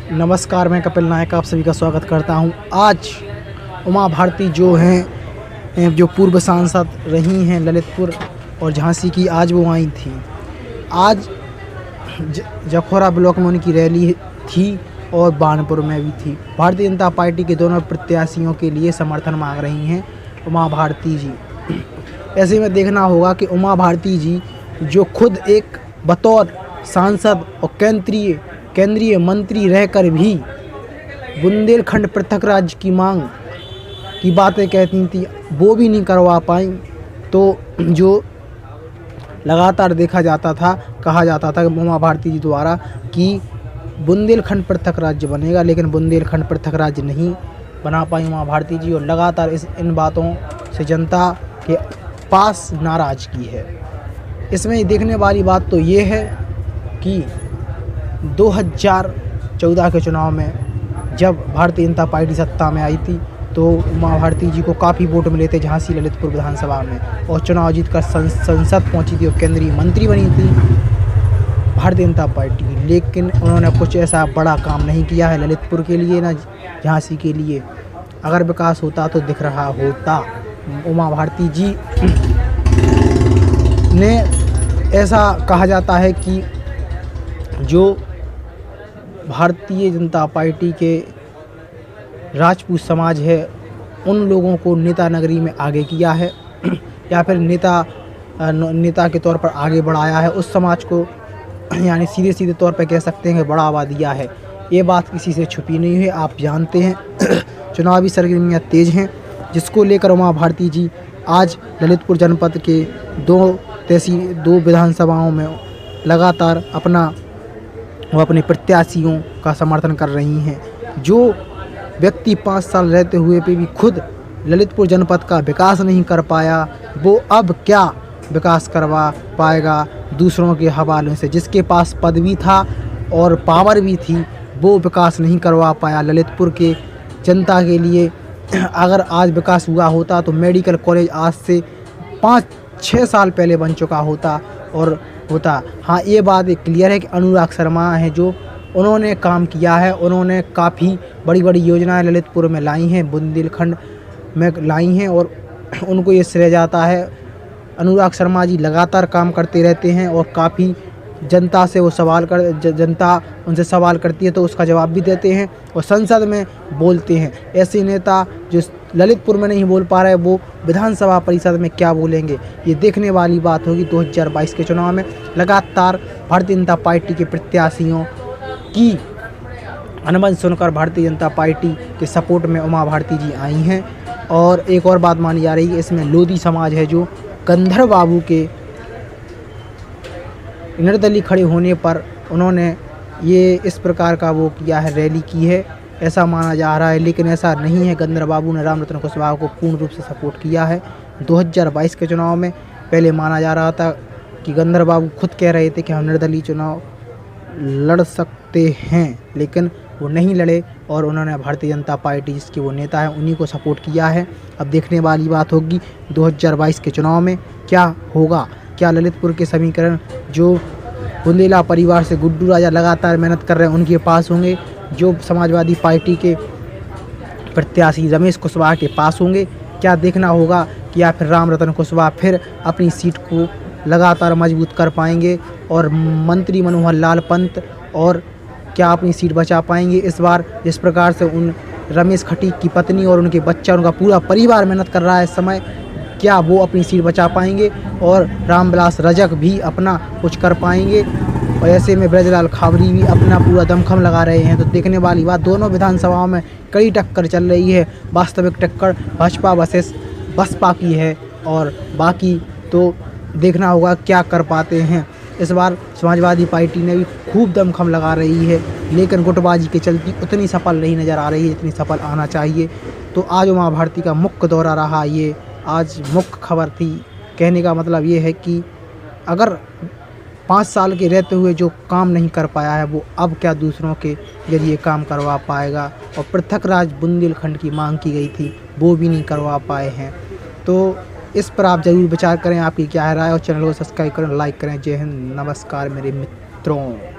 नमस्कार, मैं कपिल नायक आप सभी का स्वागत करता हूं। आज उमा भारती जो हैं जो पूर्व सांसद रही हैं ललितपुर और झांसी की, आज वो आई थी। आज जखौरा ब्लॉक में उनकी रैली थी और बानपुर में भी थी। भारतीय जनता पार्टी के दोनों प्रत्याशियों के लिए समर्थन मांग रही हैं उमा भारती जी। ऐसे में देखना होगा कि उमा भारती जी जो खुद एक बतौर सांसद और केंद्रीय मंत्री रहकर भी बुंदेलखंड पृथक राज्य की मांग की बातें कहती थी, वो भी नहीं करवा पाई। तो जो लगातार कहा जाता था उमा भारती जी द्वारा कि बुंदेलखंड पृथक राज्य बनेगा, लेकिन बुंदेलखंड पृथक राज्य नहीं बना पाई उमा भारती जी, और लगातार इन बातों से जनता के पास नाराज़गी है। इसमें देखने वाली बात तो ये है कि 2014 के चुनाव में जब भारतीय जनता पार्टी सत्ता में आई थी तो उमा भारती जी को काफ़ी वोट मिले थे झांसी ललितपुर विधानसभा में, और चुनाव जीतकर संसद पहुंची थी और केंद्रीय मंत्री बनी थी भारतीय जनता पार्टी की। लेकिन उन्होंने कुछ ऐसा बड़ा काम नहीं किया है ललितपुर के लिए ना झांसी के लिए। अगर विकास होता तो दिख रहा होता। उमा भारती जी ने ऐसा कहा जाता है कि जो भारतीय जनता पार्टी के राजपूत समाज है उन लोगों को नेता नगरी में आगे किया है या फिर नेता के तौर पर आगे बढ़ाया है। उस समाज को यानी सीधे तौर पर कह सकते हैं कि बढ़ावा दिया है। ये बात किसी से छुपी नहीं है, आप जानते हैं। चुनावी सरगर्मियाँ तेज़ हैं, जिसको लेकर उमा भारती जी आज ललितपुर जनपद के दो विधानसभाओं में लगातार अपने प्रत्याशियों का समर्थन कर रही हैं। जो व्यक्ति 5 साल रहते हुए पे भी खुद ललितपुर जनपद का विकास नहीं कर पाया, वो अब क्या विकास करवा पाएगा दूसरों के हवाले से। जिसके पास पदवी था और पावर भी थी, वो विकास नहीं करवा पाया ललितपुर के जनता के लिए। अगर आज विकास हुआ होता तो मेडिकल कॉलेज आज से 5-6 साल पहले बन चुका होता। हाँ, ये बात क्लियर है कि अनुराग शर्मा है जो उन्होंने काम किया है। उन्होंने काफ़ी बड़ी योजनाएं ललितपुर में लाई हैं, बुंदेलखंड में लाई हैं, और उनको ये श्रेय जाता है। अनुराग शर्मा जी लगातार काम करते रहते हैं और काफ़ी जनता उनसे सवाल करती है तो उसका जवाब भी देते हैं और संसद में बोलते हैं। ऐसे नेता जो ललितपुर में नहीं बोल पा रहे, वो विधानसभा परिषद में क्या बोलेंगे, ये देखने वाली बात होगी। 2022 के चुनाव में लगातार भारतीय जनता पार्टी के प्रत्याशियों की अनुबंध सुनकर भारतीय जनता पार्टी के सपोर्ट में उमा भारती जी आई हैं। और एक और बात मानी जा रही है, इसमें लोधी समाज है जो गंधर्व बाबू के निर्दलीय खड़े होने पर उन्होंने ये इस प्रकार का वो किया है, रैली की है, ऐसा माना जा रहा है। लेकिन ऐसा नहीं है। गंधर्व बाबू ने रामरतन कुशवाहा को पूर्ण रूप से सपोर्ट किया है 2022 के चुनाव में। पहले माना जा रहा था कि गंधर्व बाबू खुद कह रहे थे कि हम निर्दलीय चुनाव लड़ सकते हैं, लेकिन वो नहीं लड़े और उन्होंने भारतीय जनता पार्टी जिसके वो नेता हैं उन्हीं को सपोर्ट किया है। अब देखने वाली बात होगी 2022 के चुनाव में क्या होगा। क्या ललितपुर के समीकरण जो बुंदेला परिवार से गुड्डू राजा लगातार मेहनत कर रहे हैं उनके पास होंगे, जो समाजवादी पार्टी के प्रत्याशी रमेश कुशवाहा के पास होंगे, क्या देखना होगा कि या फिर रामरतन कुशवाहा फिर अपनी सीट को लगातार मजबूत कर पाएंगे और मंत्री मनोहर लाल पंत और क्या अपनी सीट बचा पाएंगे इस बार। जिस प्रकार से उन रमेश खटीक की पत्नी और उनके बच्चा, उनका पूरा परिवार मेहनत कर रहा है इस समय, क्या वो अपनी सीट बचा पाएंगे और रामविलास रजक भी अपना कुछ कर पाएंगे। और ऐसे में ब्रजलाल खाबरी भी अपना पूरा दमखम लगा रहे हैं। तो देखने वाली बात, दोनों विधानसभाओं में कड़ी टक्कर चल रही है। वास्तविक टक्कर भाजपा वर्सेस बसपा की है और बाकी तो देखना होगा क्या कर पाते हैं। इस बार समाजवादी पार्टी ने भी खूब दमखम लगा रही है, लेकिन गुटबाजी के चलती उतनी सफल नहीं नज़र आ रही है जितनी सफल आना चाहिए। तो आज उमा भारती का मुख्य दौरा रहा, ये आज मुख्य खबर थी। कहने का मतलब ये है कि अगर 5 साल के रहते हुए जो काम नहीं कर पाया है, वो अब क्या दूसरों के जरिए काम करवा पाएगा। और पृथक राज्य बुंदेलखंड की मांग की गई थी, वो भी नहीं करवा पाए हैं। तो इस पर आप ज़रूर विचार करें, आपकी क्या राय है। और चैनल को सब्सक्राइब करें, लाइक करें। जय हिंद, नमस्कार मेरे मित्रों।